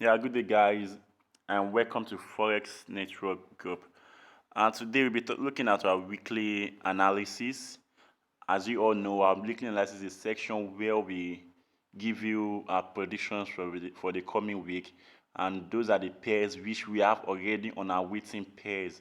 Yeah, good day, guys, and welcome to Forex Network Group. And today we'll be looking at our weekly analysis. As you all know, our weekly analysis is a section where we give you our predictions for the coming week, and those are the pairs which we have already on our waiting pairs.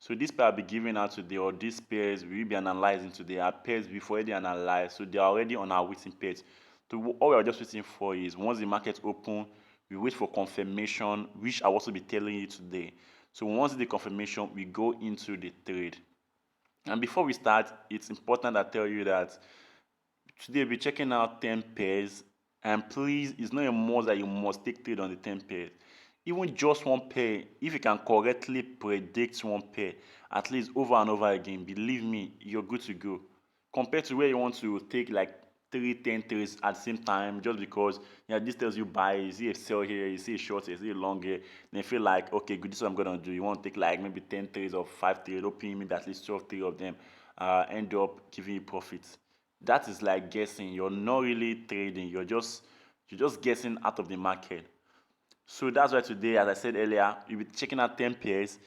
So this pair I'll be giving out today, or these pairs we'll be analyzing today, are pairs we've already analyzed, so they are already on our waiting pairs. So all we are just waiting for is once the market open, we wait for confirmation, which I'll also be telling you today. So once the confirmation, we go into the trade. And before we start, it's important I tell you that today we'll be checking out 10 pairs. And please, it's not a must that you must take trade on the 10 pairs. Even just one pair, if you can correctly predict one pair, at least over and over again, believe me, you're good to go. Compared to where you want to take like 10 trades at the same time, just because this tells you buy, you see a sell here, you see a short here, you see a long here, then you feel like, okay, good, this is what I'm gonna do. You want to take like maybe 10 trades or 5 trades, hoping maybe at least 12 trades of them end up giving you profits. That is like guessing. You're not really trading. You're just guessing out of the market. So that's why today, as I said earlier, we'll be checking out 10 pairs.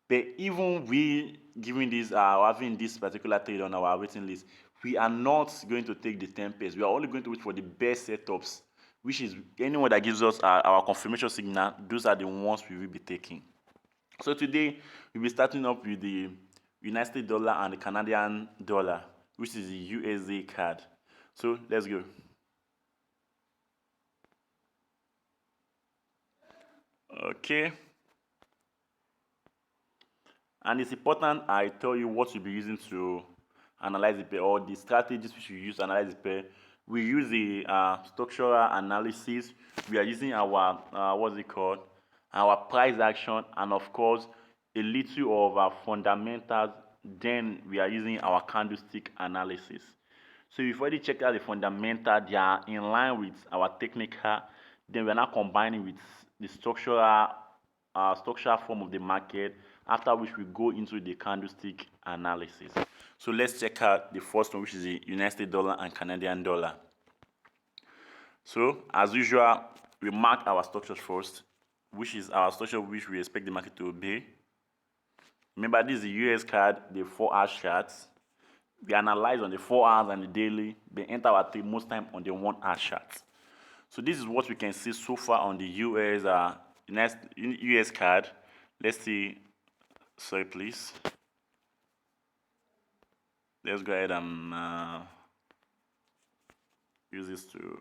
But even we giving this having this particular trade on our waiting list, we are not going to take the 10 pairs. We are only going to wait for the best setups, which is anyone that gives us our confirmation signal. Those are the ones we will be taking. So today we'll be starting up with the United States dollar and the Canadian dollar, which is the USD card. So let's go. Okay. And it's important I tell you what you'll be using to analyze the pair, or the strategies which you use to analyze the pair. We use the structural analysis. We are using our what's it called? Our price action, and of course a little of our fundamentals. Then we are using our candlestick analysis. So we've already checked out the fundamental, they are in line with our technical. Then we're now combining with the structural form of the market, after which we go into the candlestick analysis. So let's check out the first one, which is the United States dollar and Canadian dollar. So as usual, we mark our structures first, which is our structure which we expect the market to obey. Remember, this is the US card, the 4-hour charts. We analyze on the 4 hours and the daily, then enter our trade most time on the 1-hour chart. So this is what we can see so far on the US card. Let's see. Sorry, please. Let's go ahead and use this to.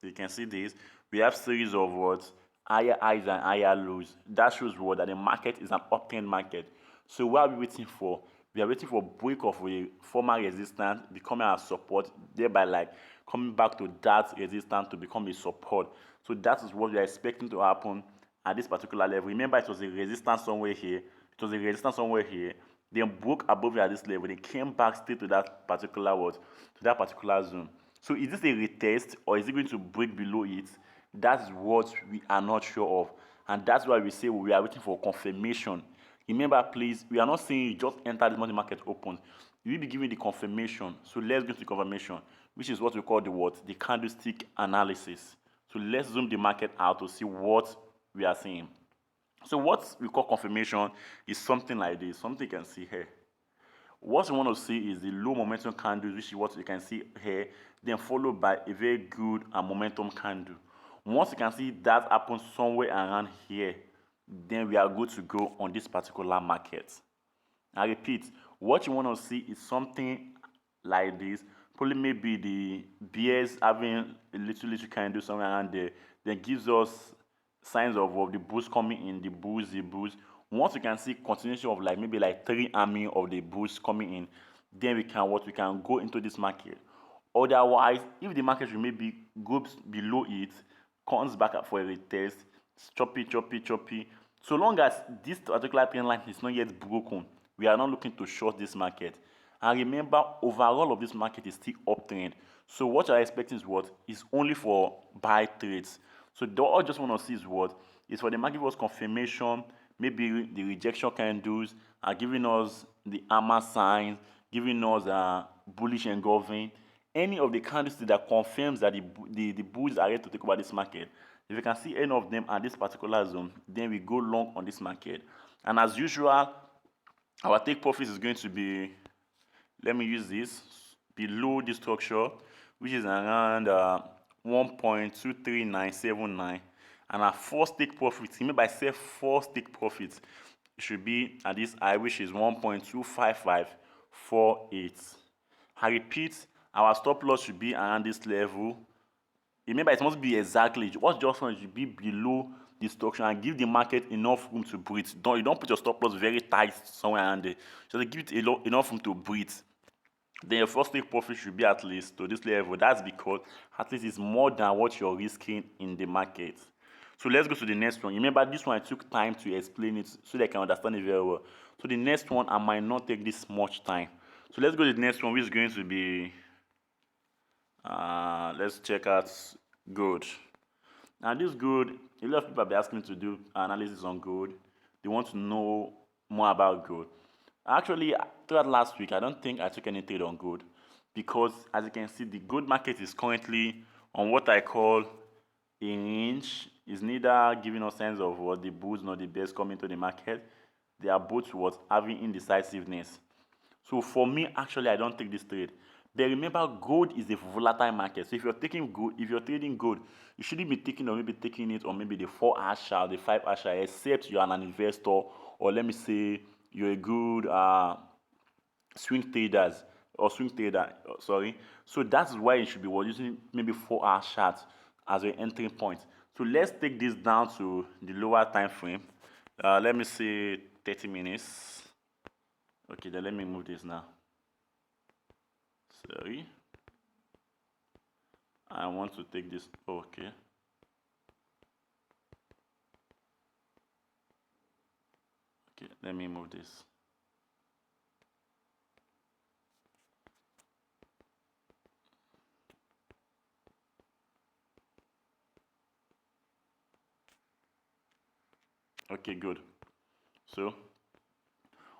You can see this. We have series of what higher highs and higher lows. That shows what that the market is an uptrend market. So what are we waiting for? We are waiting for break of a former resistance becoming a support, thereby like coming back to that resistance to become a support. So that is what we are expecting to happen at this particular level. Remember, it was a resistance somewhere here. It was a resistance somewhere here. Then broke above it at this level. They came back straight to that particular what? To that particular zone. So is this a retest, or is it going to break below it? That's what we are not sure of. And that's why we say we are waiting for confirmation. Remember, please, we are not saying you just enter the money market open. You will be given the confirmation. So let's go to the confirmation, which is what we call the what? The candlestick analysis. So let's zoom the market out to see what we are seeing. So what we call confirmation is something like this, something you can see here. What you want to see is the low momentum candle, which is what you can see here, then followed by a very good momentum candle. Once you can see that happen somewhere around here, then we are good to go on this particular market. I repeat, what you want to see is something like this. Probably maybe the bears having a little candle somewhere around there, then gives us signs of the bulls coming in, the bulls. Once we can see continuation of like maybe like 3 army of the bulls coming in, then we can go into this market. Otherwise, if the market will maybe goes below it, comes back up for a retest, choppy. So long as this particular trend line is not yet broken, we are not looking to short this market. And remember, overall of this market is still uptrend. So what you're expecting is what? Is only for buy trades. So all I just want to see is what? Is for the market was confirmation, maybe the rejection candles are giving us the hammer signs, giving us bullish engulfing. any of the candlesticks that confirms that the bulls are ready to take over this market, if you can see any of them at this particular zone, then we go long on this market. And as usual, our take profit is going to be, let me use this, below the structure, which is around 1.23979. And our first take profit, remember I said first take profit, should be at this high, which is 1.25548. I repeat, our stop loss should be around this level. Remember, it must be exactly, what just want should be below the structure and give the market enough room to breathe. You don't put your stop loss very tight somewhere around there. Just give it enough room to breathe. Then your first take profit should be at least to this level. That's because at least it's more than what you're risking in the market. So let's go to the next one. Remember, this one I took time to explain it so they can understand it very well. So the next one, I might not take this much time. So let's go to the next one, which is going to be, let's check out gold. Now this gold, a lot of people have been asking me to do analysis on gold. They want to know more about gold. Actually, throughout last week, I don't think I took any trade on gold because, as you can see, the gold market is currently on what I call a range. It's neither giving us signs of what the bulls nor the bears coming to the market. They are both what having indecisiveness. So for me, actually, I don't take this trade. But remember, gold is a volatile market. So if you're taking gold, if you're trading gold, you shouldn't be taking or maybe taking it on maybe the 4-hour chart, the 5-hour chart, except you're an investor, or let me say you're a good swing traders or swing trader. Sorry. So that's why you should be using maybe 4-hour charts as your entry point. So let's take this down to the lower time frame. Let me say 30 minutes. Okay, then let me move this now. Sorry. I want to take this. Okay. Okay, let me move this. Okay, good. So,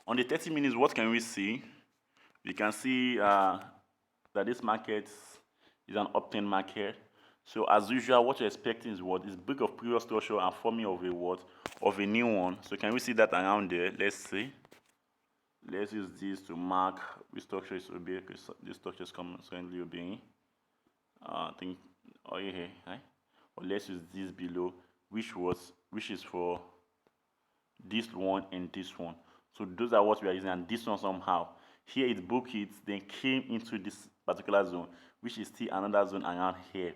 on the 30 minutes, what can we see? We can see that this market is an uptrend market. So, as usual, what you're expecting is what? Is break of previous structure and forming of a what? Of a new one. So, can we see that around there? Let's see. Let's use this to mark which structure is obeying, because this structure is currently obeying. I think, oh yeah, right? Or let's use this below, which is for this one and this one. So those are what we are using, and this one somehow. Here it broke it, then came into this particular zone, which is still another zone around here.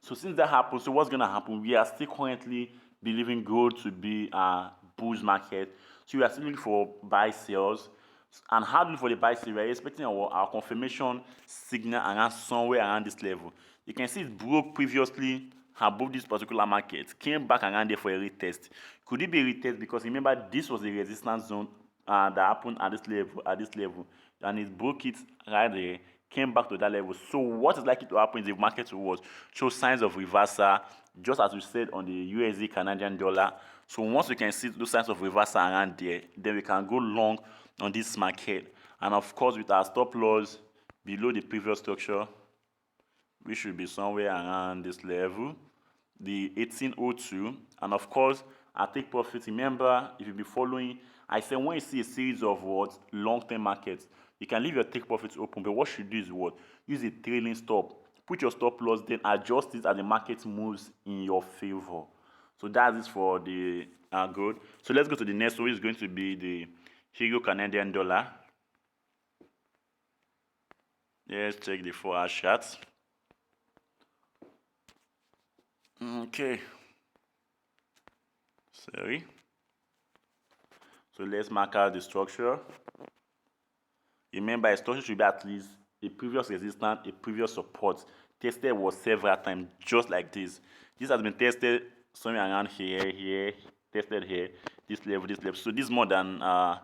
So since that happened, so what's gonna happen? We are still currently believing gold to be a bullish market. So we are still looking for buy sales. And how do we look for the buy sale? We are expecting our confirmation signal around somewhere around this level. You can see it broke previously above this particular market, came back around there for a retest. Could it be a retest? Because remember, this was a resistance zone that happened at this level, and it broke it right there, came back to that level. So what is likely to happen is the market will show signs of reversal, just as we said on the USD Canadian dollar. So once we can see those signs of reversal around there, then we can go long on this market. And of course, with our stop loss below the previous structure, we should be somewhere around this level, the 1802. And of course, our take profit. Remember, if you be following, I said when you see a series of what long-term markets, you can leave your take profits open. But what you should do is what? Use a trailing stop. Put your stop loss, then adjust it as the market moves in your favor. So that's it for the gold. So let's go to the next one, which is going to be the Euro Canadian dollar. Let's check the 4-hour chart. Okay. Sorry. So let's mark out the structure. Remember, a structure should be at least a previous resistance, a previous support. Tested was several times, just like this. This has been tested somewhere around here, tested here, this level. So this more than I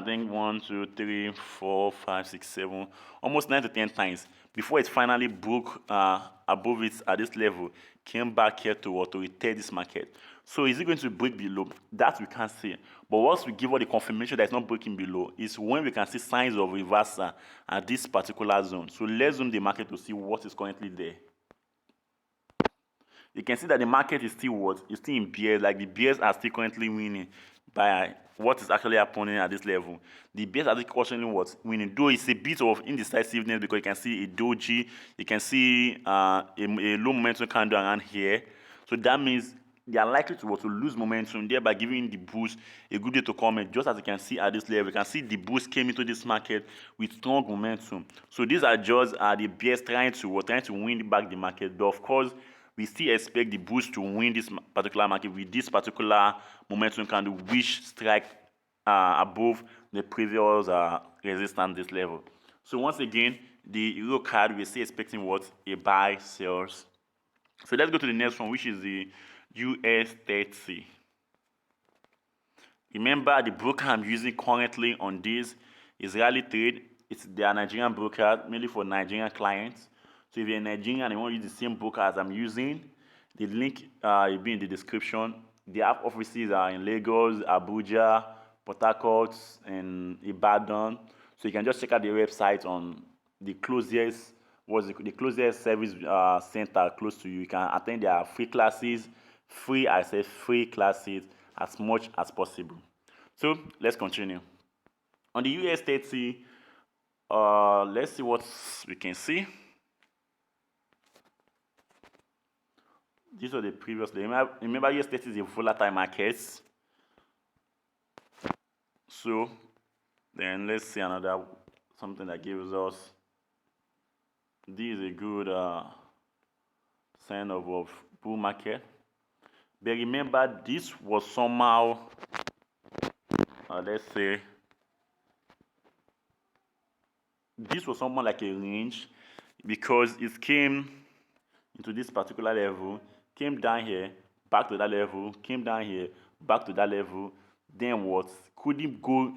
think 1, 2, 3, 4, 5, 6, 7, almost 9 to 10 times. before it finally broke above it at this level, came back here to retest this market. So is it going to break below? That we can't see. But once we give all the confirmation that it's not breaking below, is when we can see signs of reversal at this particular zone. So let's zoom the market to see what is currently there. You can see that the market is still what? It's still in bears. Like the bears are still currently winning by what is actually happening at this level. The bears are still currently what? Winning. Though it's a bit of indecisiveness because you can see a doji, you can see a low momentum candle around here. So that means they are likely to lose momentum, thereby giving the boost a good day to come in. Just as you can see at this level, you can see the boost came into this market with strong momentum. So these are just the bears trying to win back the market. But of course, we still expect the boost to win this particular market with this particular momentum candle, which strike above the previous resistance this level. So once again, the euro card, we're still expecting what? A buy, sells. So let's go to the next one, which is the US 30. Remember, the broker I'm using currently on this is Rally Trade. It's their Nigerian broker, mainly for Nigerian clients. So if you're Nigerian and you want to use the same broker as I'm using, the link will be in the description. They have offices in Lagos, Abuja, Port Harcourt, and Ibadan. So you can just check out their website on the closest service center close to you. You can attend their free classes, free classes as much as possible. So let's continue. On the US 30, let's see what we can see. These are the previous day. Remember US 30 is a volatile market. So then let's see another something that gives us. This is a good sign of bull market. But remember, this was somehow, let's say, this was somewhat like a range because it came into this particular level, came down here, back to that level, came down here, back to that level, then what? Couldn't go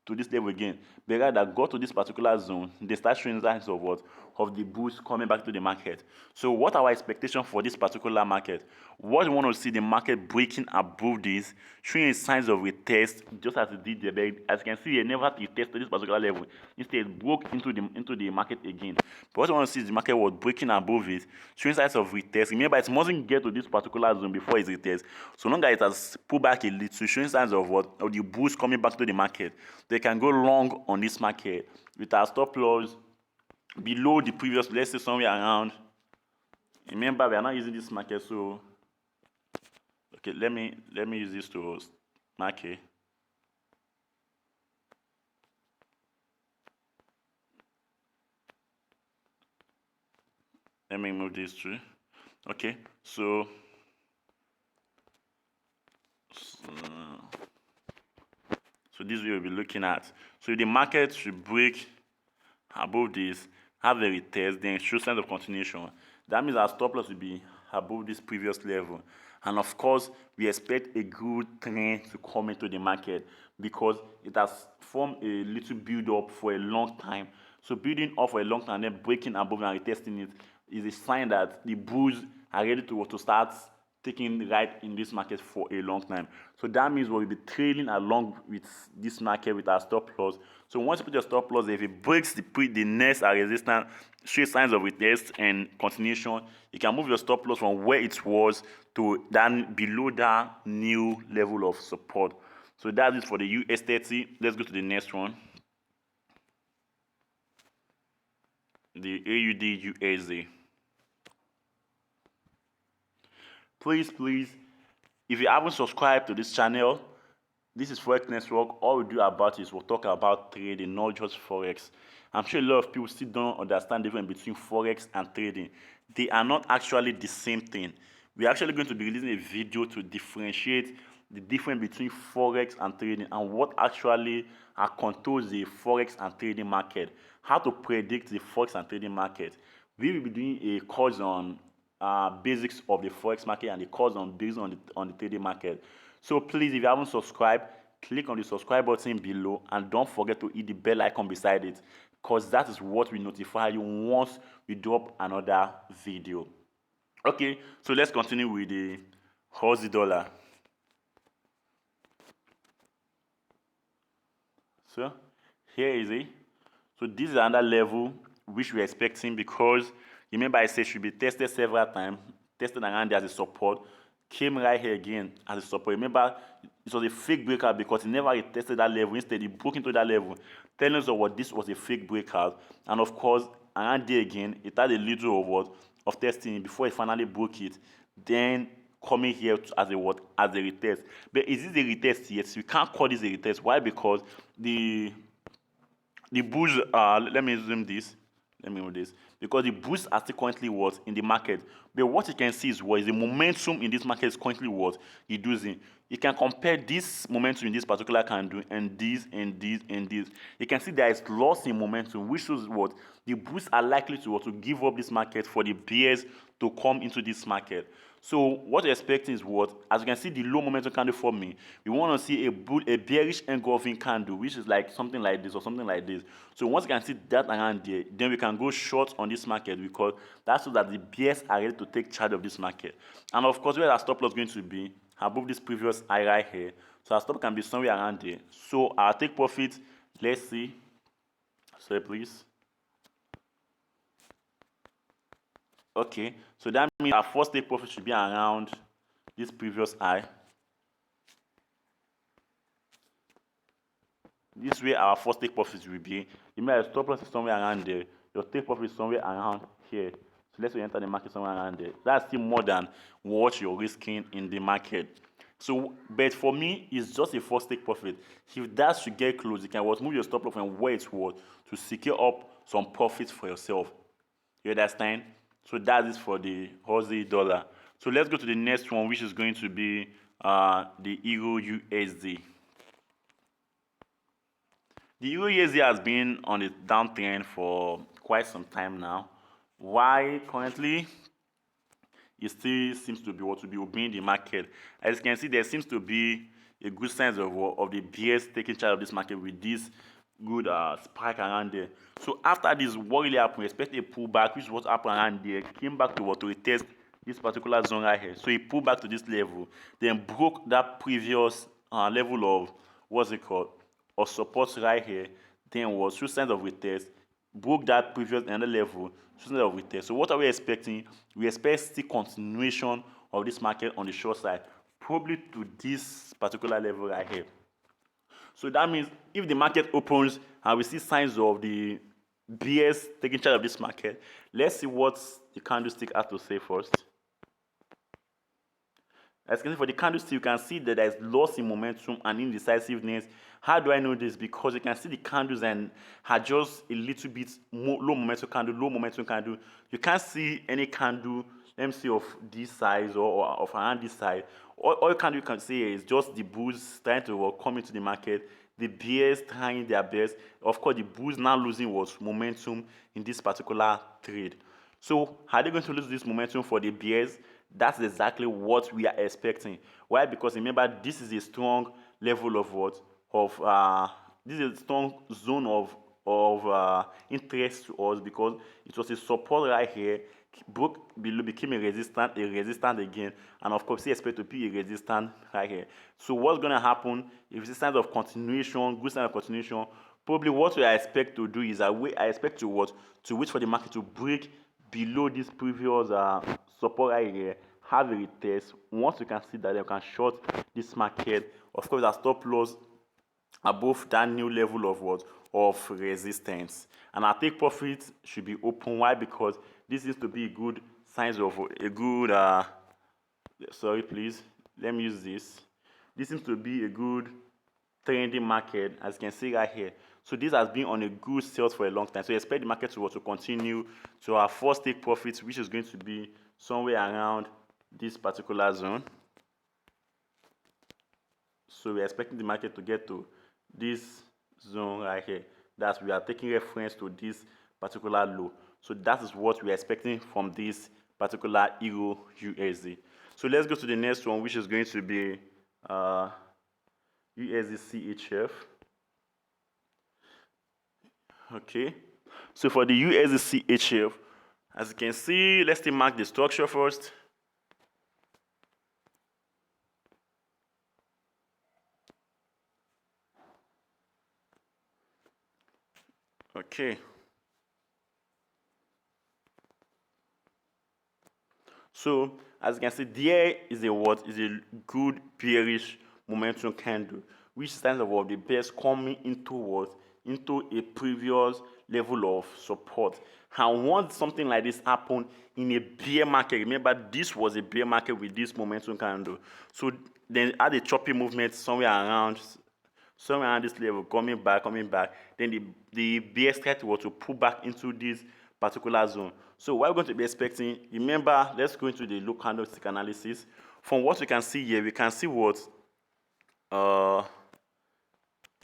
to this level again, but rather got to this particular zone, they start showing signs of what? Of the boost coming back to the market. So what are our expectation for this particular market? What we want to see the market breaking above this, showing signs of retest, just as it did there. As you can see, it never retested this particular level. Instead, it broke into the market again. But what we want to see is the market was breaking above it, showing signs of retest. Remember, it mustn't get to this particular zone before it retests. So long as it has pulled back a little, showing signs of what? Of the boost coming back to the market, they can go long on this market with our stop loss below the previous, let's say somewhere around. Remember, we are not using this market, so okay, let me use this to market. Let me move this through. Okay, so this we'll be looking at. So if the market should break above this, have a retest, then show signs of continuation. That means our stop loss will be above this previous level. And of course, we expect a good trend to come into the market because it has formed a little build up for a long time. So building up for a long time, then breaking above and retesting it is a sign that the bulls are ready to start taking right in this market for a long time. So that means we'll be trailing along with this market with our stop loss. So once you put your stop loss, if it breaks the next resistance, shows signs of retest and continuation, you can move your stop loss from where it was to then below that new level of support. So that is for the US 30. Let's go to the next one. The AUD USD. Please, if you haven't subscribed to this channel, this is Forex Network. All we do about is we'll talk about trading, not just Forex. I'm sure a lot of people still don't understand the difference between Forex and trading. They are not actually the same thing. We're actually going to be releasing a video to differentiate the difference between Forex and trading and what actually controls the Forex and trading market, how to predict the Forex and trading market. We will be doing a course on basics of the Forex market and the course on basics on the trading market. So please, if you haven't subscribed, click on the subscribe button below and don't forget to hit the bell icon beside it. because that is what will notify you once we drop another video. Okay, so let's continue with the Aussie dollar. So here is it. So this is another level which we're expecting, because remember I said it should be tested several times, tested around there as a support, came right here again as a support. Remember, it was a fake breakout because it never tested that level. Instead, it broke into that level, telling us what this was a fake breakout. And of course, around there again, it had a little of what of testing before it finally broke it. Then coming here as a what as a retest. But is this a retest yet? We can't call this a retest. Why? Because the bulls let me zoom this, let me move this, because the bulls are still currently what in the market. But what you can see is what is the momentum in this market is currently what reducing. You can compare this momentum in this particular candle and this and this and this. You can see there is loss in momentum, which shows what the bulls are likely to give up this market for the bears to come into this market. So what we're expecting is what, as you can see the low momentum candle forming, we want to see a bearish engulfing candle, which is like something like this or something like this. So once you can see that around there, then we can go short on this market, because that's so that the bears are ready to take charge of this market. And of course, where our stop loss is going to be above this previous high right here. So our stop can be somewhere around there. So our take profit, let's see. Sorry, please. Okay, so that means our first take profit should be around this previous high. This way our first take profit will be. Remember, your stop loss is somewhere around there. Your take profit is somewhere around here. So let's say you enter the market somewhere around there. That's still more than what you're risking in the market. So, but for me, it's just a first take profit. If that should get close, you can move your stop loss and wait to secure up some profits for yourself. You understand? So that is for the Aussie dollar. So let's go to the next one, which is going to be the Euro USD. The Euro USD has been on a downtrend for quite some time now. Why currently? It still seems to be obeying the market. As you can see, there seems to be a good sense of the bears taking charge of this market with this good spike around there. So after this, what really happened? Expect a pullback, which is what happened around there. Came back to retest this particular zone right here. So it pulled back to this level, then broke that previous level of what's it called, of support right here. Then was two signs of retest, broke that previous another level, two signs of retest. So what are we expecting? We expect still continuation of this market on the short side, probably to this particular level right here. So that means if the market opens and we see signs of the bears taking charge of this market, let's see what the candlestick has to say first. As you can see, for the candlestick, you can see that there is loss in momentum and indecisiveness. How do I know this? Because you can see the candles and are just a little bit more low momentum candle. You can't see any candle, let me see, of this size or of around this size. All you can see is just the bulls trying to come into the market, the bears trying their best. Of course, the bulls now losing momentum in this particular trade. So are they going to lose this momentum for the bears? That's exactly what we are expecting. Why? Because remember, this is a strong level of this is a strong zone of interest to us, because it was a support right here, broke below, became a resistance again, and of course we expect to be a resistance right here. So what's going to happen if it's a sign of continuation, good sign of continuation? Probably what I expect to do is I expect to wait for the market to break below this previous support right here, have a retest. Once you can see that, you can short this market. Of course, our stop loss above that new level of resistance, and our take profit should be open. Why? Because this seems to be a good signs of a good sorry please, let me use this. This seems to be a good trending market, as you can see right here. So this has been on a good sales for a long time. So expect the market to continue to our first take profits, which is going to be somewhere around this particular zone. So we're expecting the market to get to this zone right here. That's, we are taking reference to this particular low. So that is what we're expecting from this particular Euro USD. So let's go to the next one, which is going to be USD CHF. Okay, So for the USD CHF, as you can see, let's still mark the structure first. Okay. So as you can see, there is a what is a good bearish momentum candle, which stands for the bears coming into what into a previous level of support. And once something like this happened in a bear market, remember this was a bear market with this momentum candle. So then had a choppy movement somewhere around this level, coming back. Then the bears tried to pull back into this particular zone. So what we're going to be expecting, remember, let's go into the low candlestick analysis. From what we can see here, we can see uh,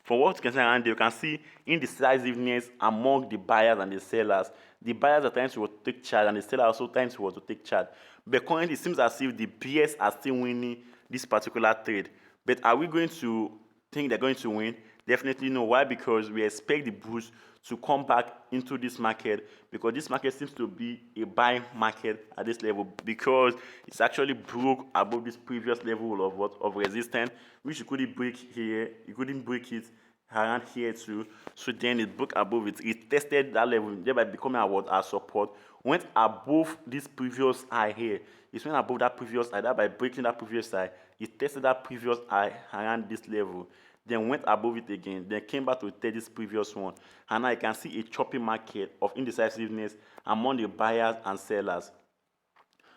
from what you can see around there, you can see indecisiveness among the buyers and the sellers. The buyers are trying to take charge, and the sellers are also trying to take charge. But currently, it seems as if the buyers are still winning this particular trade. But are we going to think they're going to win? Definitely no. Why? Because we expect the bulls to come back into this market, because this market seems to be a buying market at this level, because it's actually broke above this previous level of resistance, which you couldn't break here. You couldn't break it around here too. So then it broke above it. It tested that level, thereby becoming our support. Went above this previous high here. It went above that previous high. That by breaking that previous high, it tested that previous high around this level. Then went above it again, then came back to test this previous one. And now you can see a choppy market of indecisiveness among the buyers and sellers.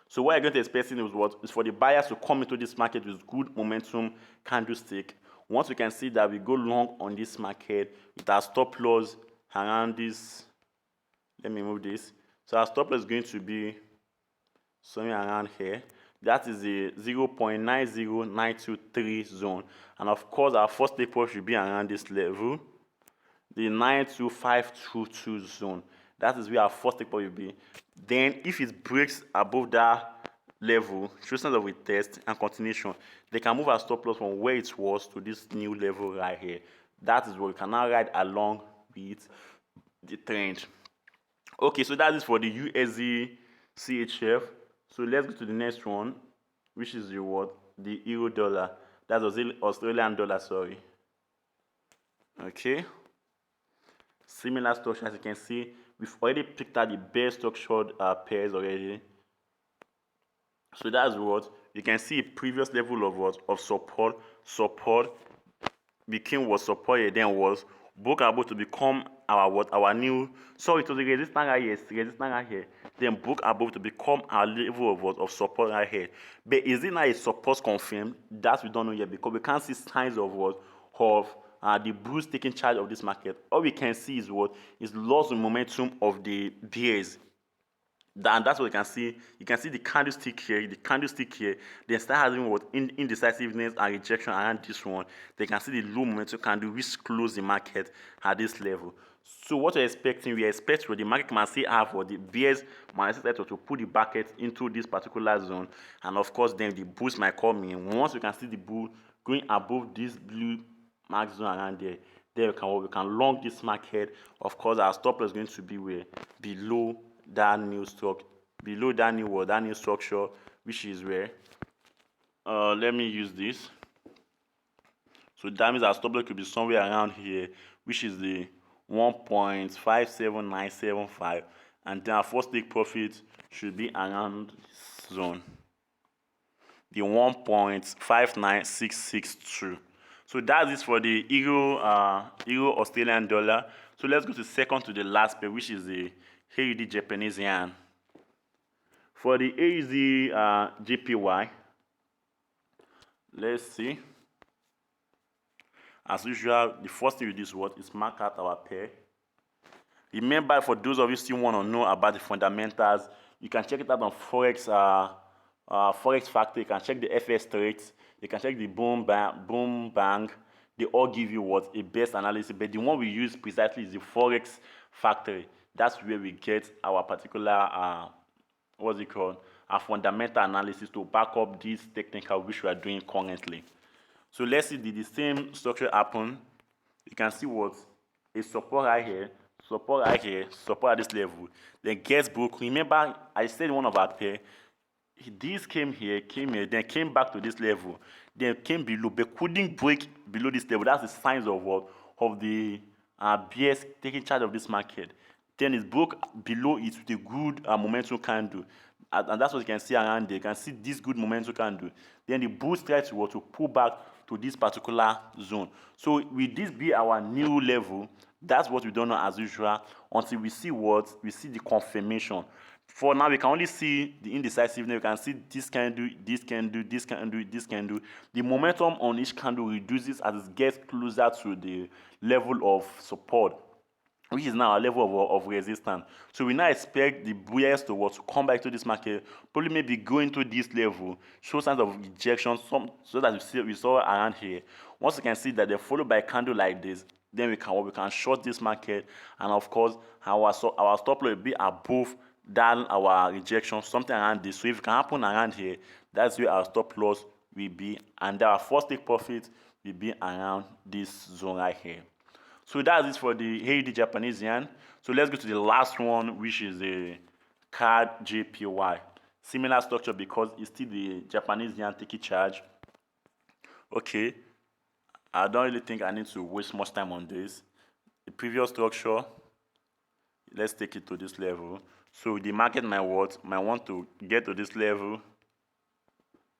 So what you're going to expect is for the buyers to come into this market with good momentum candlestick. Once we can see that we go long on this market with our stop loss around this, let me move this. So our stop loss is going to be somewhere around here. That is the 0.90923 zone. And of course, our first take profit should be around this level, the 92522 zone. That is where our first take profit will be. Then, if it breaks above that level, shows signs of a test and continuation, they can move our stop loss from where it was to this new level right here. That is what we can now ride along with the trend. Okay, so that is for the USD CHF. So let's go to the next one, which is the what? The euro dollar. That's Australian dollar, sorry. Okay. Similar structure, as you can see, we've already picked out the best structured pairs already. So that's what you can see. A previous level of what? Of support. Support became what support here, then was broke about to become our new, sorry, it was a resistance right here, then broke above to become our level of support right here. But is it now a support confirmed? That we don't know yet, because we can't see signs of the bulls taking charge of this market. All we can see is loss in momentum of the bears. And that's what you can see. You can see the candlestick here, They start having indecisiveness and rejection around this one. They can see the low momentum candle which close the market at this level. So what we're expecting, we expect the market can see have the bears might start to put the bucket into this particular zone, and of course then the bulls might come in. Once we can see the bull going above this blue mark zone around there, then we can long this market. Of course, our stop loss is going to be below that new structure, that new structure, which is where let me use this. So that means our stop loss could be somewhere around here, which is the 1.57975, and then our first take profit should be around this zone, the 1.59662. So that is for the euro Australian dollar. So let's go to second to the last pair, which is the AUD Japanese yen. For the AUD JPY, let's see. As usual, the first thing we do is mark out our pair. Remember, for those of you still want to know about the fundamentals, you can check it out on Forex Factor. You can check the FS rates. You can check the boom bang. They all give you a best analysis, but the one we use precisely is the Forex Factory. That's where we get our particular our fundamental analysis to back up this technical which we are doing currently. So let's see, did the same structure happen? You can see a support right here. support right here, support at this level, then gets broke. Remember, I said one of our pair, this came here, then came back to this level, then came below, but couldn't break below this level. That's the signs of what? Of the BS taking charge of this market. Then it broke below it with a good momentum candle. And that's what you can see around there. You can see this good momentum candle. Then the bulls try to pull back to this particular zone. So will this be our new level? That's what we don't know as usual until we see what? We see the confirmation. For now, we can only see the indecisiveness. We can see this candle, this candle, this candle, this candle. The momentum on each candle reduces as it gets closer to the level of support, which is now a level of resistance. So we now expect the buyers to come back to this market, probably maybe going to this level, show signs of rejection, so that we saw around here. Once you can see that they're followed by a candle like this, then we can short this market, and of course our stop loss will be above than our rejection, something around this. So if it can happen around here, that's where our stop loss will be, and our first take profit will be around this zone right here. So that's it for the AUD Japanese yen. So let's go to the last one, which is the CAD JPY. Similar structure because it's still the Japanese yen taking charge. Okay, I don't really think I need to waste much time on this. The previous structure, let's take it to this level. So the market might want to get to this level,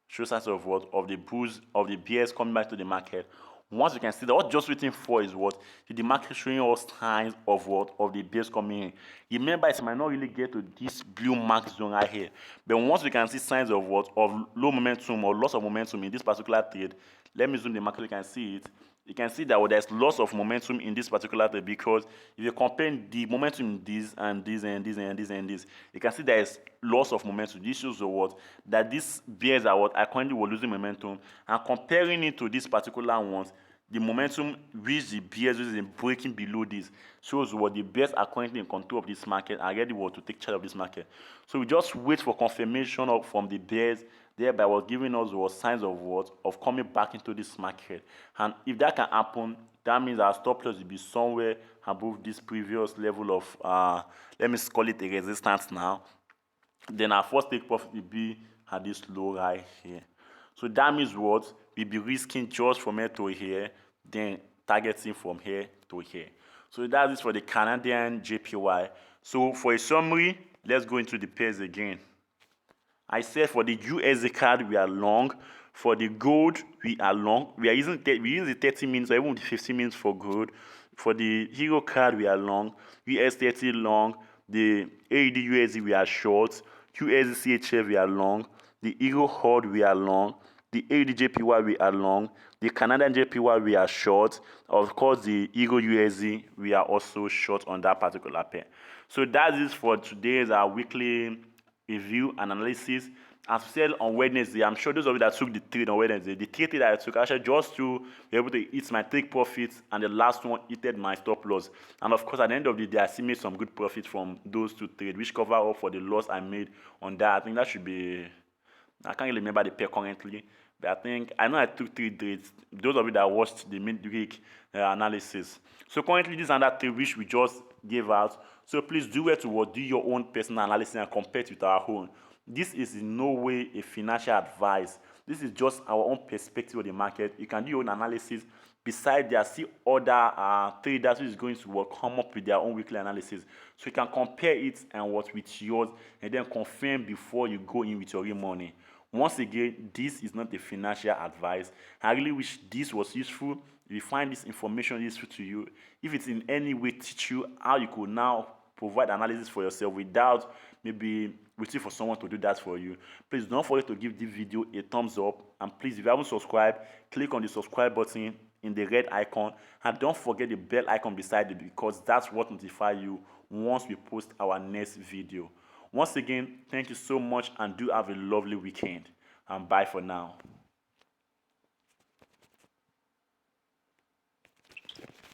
show signs of what? Of the bulls, of the bears coming back to the market. Once you can see that, what just waiting for is what? The market showing us signs of what? Of the bears coming in. Remember, it might not really get to this blue mark zone right here. But once we can see signs of what? Of low momentum or loss of momentum in this particular trade, let me zoom the market, you can see it. You can see that there's loss of momentum in this particular trade, because if you compare the momentum in this and this and this and this and this, you can see there is loss of momentum. This shows what? That these bears are currently losing momentum, and comparing it to this particular ones, the momentum which the bears is breaking below this shows what the bears are currently in control of this market and ready to take charge of this market. So we just wait for confirmation from the bears, thereby giving us signs of what? Of coming back into this market. And if that can happen, that means our stop loss will be somewhere above this previous level of let me call it a resistance now. Then our first take profit will be at this low right here. So that means what? We'll be risking just from here to here, then targeting from here to here. So that is for the Canadian JPY. So for a summary, let's go into the pairs again. I said for the USD card we are long. For the gold we are long. We use the 30 minutes or even the 15 minutes for gold. For the Euro card we are long. US30 long. The AUD USD we are short. USD CHF we are long. The Euro HOD we are long. The AUD JPY we are long. The Canadian JPY we are short. Of course, the Euro USD we are also short on that particular pair. So that is for today's weekly review and analysis. As said on Wednesday, I'm sure those of you that took the trade on Wednesday, the trade that I took actually just to be able to hit my take profits, and the last one hit my stop loss. And of course, at the end of the day, I still made some good profits from those two trades, which cover up for the loss I made on that. I think that should be, I can't really remember the pair currently, but I know I took 3 trades. Those of you that watched the midweek analysis. So currently, this is another trade which we just gave out. So please do do your own personal analysis and compare it with our own. This is in no way a financial advice. This is just our own perspective of the market. You can do your own analysis. Besides, there are still other traders who is going to come up with their own weekly analysis. So you can compare it and with yours, and then confirm before you go in with your real money. Once again, this is not a financial advice. I really wish this was useful. If you find this information useful to you, if it's in any way teach you how you could now provide analysis for yourself without maybe waiting for someone to do that for you, please don't forget to give this video a thumbs up. And please, if you haven't subscribed, click on the subscribe button in the red icon, and don't forget the bell icon beside it, because that's what notifies you once we post our next video. Once again, thank you so much, and do have a lovely weekend, and bye for now.